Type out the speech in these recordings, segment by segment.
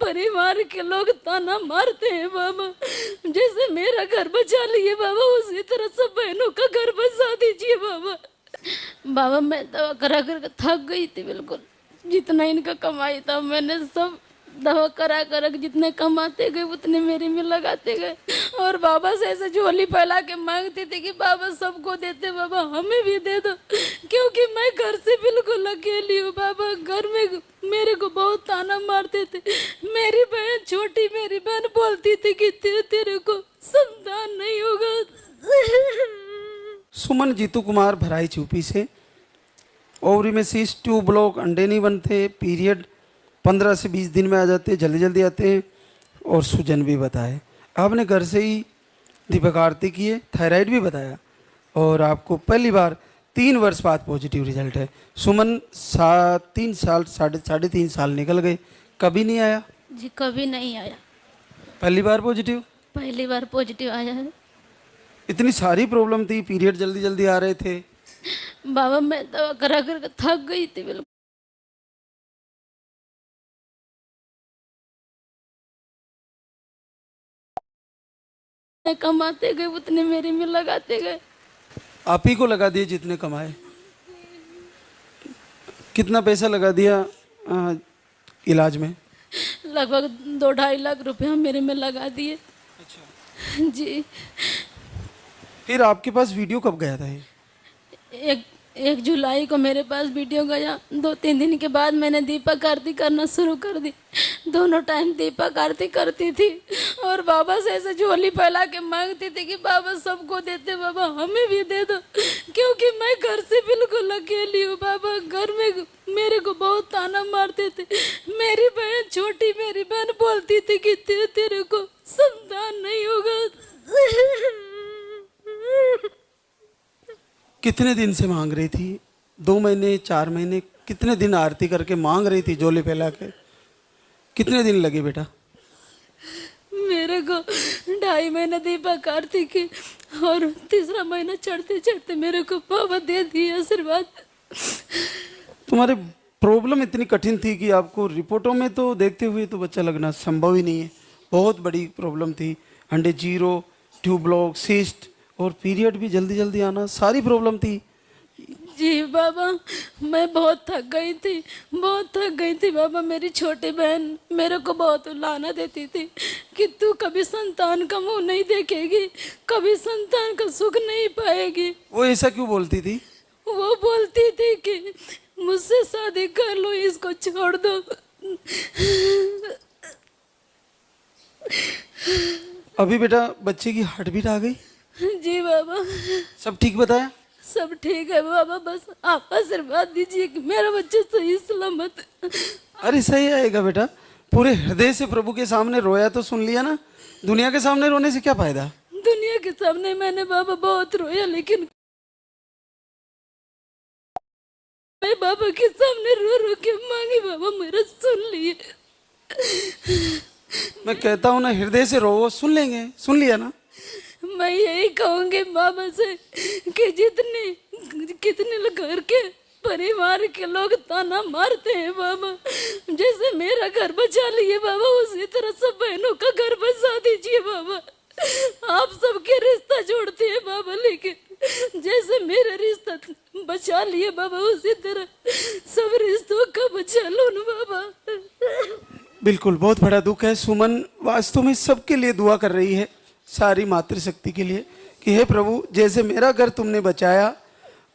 परिवार के लोग ताना मारते हैं बाबा। जैसे मेरा घर बचा लिए बाबा, उसी तरह सब बहनों का घर बचा दीजिए बाबा। बाबा मैं दवा करा कर थक गई थी बिल्कुल। जितना इनका कमाई था मैंने सब दवा करा कर जितने कमाते गए उतने मेरे में लगाते गए। और बाबा से ऐसे झोली फैला के मांगती थी कि बाबा सबको देते, बाबा हमें भी दे दो, क्योंकि मैं घर से बिल्कुल अकेली हूँ बाबा। घर में मेरे को बहुत ताना मारते थे। मेरी बहन छोटी, मेरी बहन बोलती थी कि तेरे को संतान नहीं होगा। सुमन जीतू कुमार भराई चूपी से। ओवरी में सिस्ट, ट्यूब ब्लॉक, अंडे नहीं बनते, पीरियड 15 से 20 दिन में आ जाते हैं, जल्दी जल्दी आते हैं, और सूजन भी बताए। आपने घर से ही दीपक आरती किए, थायराइड भी बताया, और आपको पहली बार 3 वर्ष बाद पॉजिटिव रिजल्ट है। सुमन 3 साल साढ़े 3 साल निकल गए, कभी नहीं आया? जी कभी नहीं आया, पहली बार पॉजिटिव? पहली बार पॉजिटिव आया है। इतनी सारी प्रॉब्लम थी, पीरियड जल्दी जल्दी आ रहे थे। बाबा मैं दवा करा कर थक गई थी बिल्कुल। कमाते गए उतने मेरे में लगाते गए। आप ही को लगा दिए जितने कमाए? कितना पैसा लगा दिया इलाज में? लगभग 2-2.5 लाख रुपया मेरे में लगा दिए। अच्छा। जी। फिर आपके पास वीडियो कब गया था ये? 1 जुलाई को मेरे पास वीडियो गया। 2-3 दिन के बाद मैंने दीपक आरती करना शुरू कर दी। दोनों टाइम दीपक आरती करती थी और बाबा से ऐसे झोली फैला के मांगती थी कि बाबा सबको देते, बाबा हमें भी दे दो, क्योंकि मैं घर से बिल्कुल अकेली हूँ बाबा। घर में मेरे को बहुत ताना मारते थे। मेरी बहन छोटी, मेरी बहन बोलती थी कि तेरे को संतान नहीं होगा। कितने दिन से मांग रही थी? 2 महीने, 4 महीने? कितने दिन आरती करके मांग रही थी झोली फैला के? कितने दिन लगे बेटा? मेरे को 2.5 महीने दीपक आरती की, और 3रा महीना चढ़ते चढ़ते मेरे को बाबा दे दिए आशीर्वाद। तुम्हारे प्रॉब्लम इतनी कठिन थी कि आपको रिपोर्टों में तो देखते हुए तो बच्चा लगना संभव ही नहीं है। बहुत बड़ी प्रॉब्लम थी, अंडे 0, ट्यूब ब्लॉक, सिस्ट, और पीरियड भी जल्दी जल्दी आना, सारी प्रॉब्लम थी। जी बाबा मैं बहुत थक गई थी, बहुत थक गई थी बाबा। मेरी छोटी बहन मेरे को बहुत लाना देती थी कि तू कभी संतान का मुंह नहीं देखेगी, कभी संतान का सुख नहीं पाएगी। वो ऐसा क्यों बोलती थी? वो बोलती थी कि मुझसे शादी कर लो, इसको छोड़ दो। अभी बेटा बच्चे की हार्ट बीट आ गई? जी बाबा सब ठीक बताया? सब ठीक है बाबा, बस आप आशीर्वाद दीजिए कि मेरा बच्चा सही सलामत। अरे सही आएगा बेटा। पूरे हृदय से प्रभु के सामने रोया तो सुन लिया ना, दुनिया के सामने रोने से क्या फायदा? दुनिया के सामने मैंने बाबा बहुत रोया, लेकिन मैं बाबा के सामने रो रो के मांगी, बाबा मेरा सुन लिए। मैं कहता हूँ ना, हृदय से रो, सुन लेंगे। सुन लिया ना? मैं यही कहूंगी बाबा से कि कितने घर के परिवार के लोग ताना मारते हैं बाबा। जैसे मेरा घर बचा लिए बाबा, उसी तरह सब बहनों का घर बचा दीजिए बाबा। आप सबके रिश्ता जोड़ते हैं बाबा, लेकिन जैसे मेरा रिश्ता बचा लिए बाबा, उसी तरह सब रिश्तों का बचा लो ना बाबा। बिल्कुल, बहुत बड़ा दुख है। सुमन वास्तव में सबके लिए दुआ कर रही है, सारी मातृशक्ति के लिए, कि हे प्रभु जैसे मेरा घर तुमने बचाया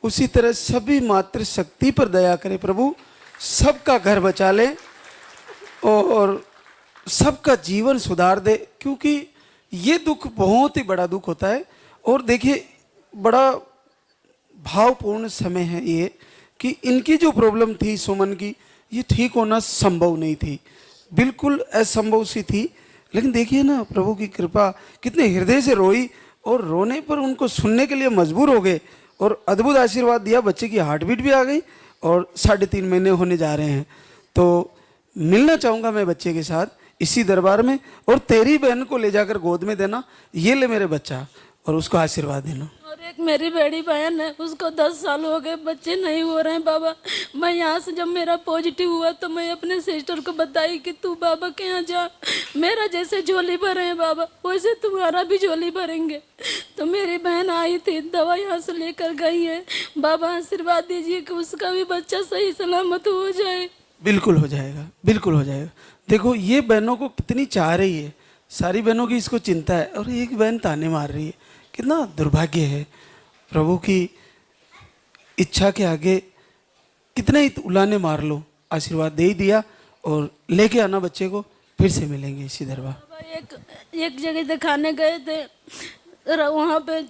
उसी तरह सभी मातृशक्ति पर दया करे प्रभु, सबका घर बचा ले और सबका जीवन सुधार दे, क्योंकि ये दुख बहुत ही बड़ा दुख होता है। और देखिए बड़ा भावपूर्ण समय है ये, कि इनकी जो प्रॉब्लम थी सुमन की, ये ठीक होना संभव नहीं थी, बिल्कुल असंभव सी थी। लेकिन देखिए ना प्रभु की कृपा, कितने हृदय से रोई और रोने पर उनको सुनने के लिए मजबूर हो गए और अद्भुत आशीर्वाद दिया। बच्चे की हार्ट बीट भी आ गई और 3.5 महीने होने जा रहे हैं। तो मिलना चाहूँगा मैं बच्चे के साथ इसी दरबार में, और तेरी बहन को ले जाकर गोद में देना, ये ले मेरे बच्चा, और उसको आशीर्वाद देना। और एक मेरी बड़ी बहन है, उसको 10 साल हो गए, बच्चे नहीं हो रहे हैं बाबा। मैं यहाँ से जब मेरा पॉजिटिव हुआ तो मैं अपने सिस्टर को बताई कि तू बाबा के यहाँ जा, मेरा जैसे झोली भरे हैं बाबा वैसे तुम्हारा भी झोली भरेंगे। तो मेरी बहन आई थी, दवा यहाँ से लेकर गई है। बाबा आशीर्वाद दीजिए कि उसका भी बच्चा सही सलामत हो जाए। बिल्कुल हो जाएगा, बिल्कुल हो जाएगा। देखो ये बहनों को कितनी चाह रही है, सारी बहनों की इसको चिंता है और एक बहन ताने मार रही है। कितना दुर्भाग्य है। प्रभु की इच्छा के आगे कितने ही उलाने मार लो, आशीर्वाद दे ही दिया। और लेके आना बच्चे को, फिर से मिलेंगे इसी दरबार। बाबा एक जगह दिखाने गए थे, वहाँ पे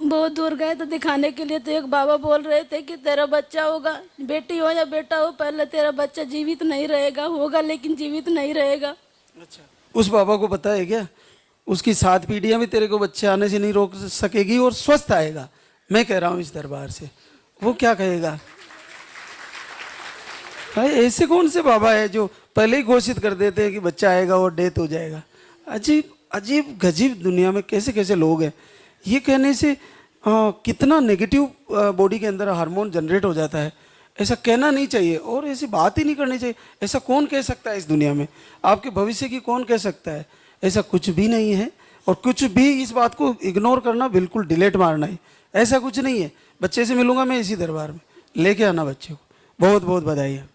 बहुत दूर गए तो दिखाने के लिए, तो एक बाबा बोल रहे थे कि तेरा बच्चा होगा, बेटी हो या बेटा हो, पहले तेरा बच्चा जीवित नहीं रहेगा, होगा लेकिन जीवित नहीं रहेगा। अच्छा, उस बाबा को पता है क्या? उसकी 7 पीढ़ियां भी तेरे को बच्चे आने से नहीं रोक सकेगी और स्वस्थ आएगा। मैं कह रहा हूं इस दरबार से, वो क्या कहेगा? भाई ऐसे कौन से बाबा है जो पहले ही घोषित कर देते हैं कि बच्चा आएगा और डेथ हो जाएगा? अजीब अजीब गजीब दुनिया में कैसे कैसे लोग हैं। ये कहने से कितना नेगेटिव बॉडी के अंदर हार्मोन जनरेट हो जाता है। ऐसा कहना नहीं चाहिए और ऐसी बात ही नहीं करनी चाहिए। ऐसा कौन कह सकता है इस दुनिया में? आपके भविष्य की कौन कह सकता है? ऐसा कुछ भी नहीं है। और कुछ भी, इस बात को इग्नोर करना, बिल्कुल डिलीट मारना है। ऐसा कुछ नहीं है। बच्चे से मिलूंगा मैं इसी दरबार में, लेके आना बच्चे को। बहुत बहुत बधाई है।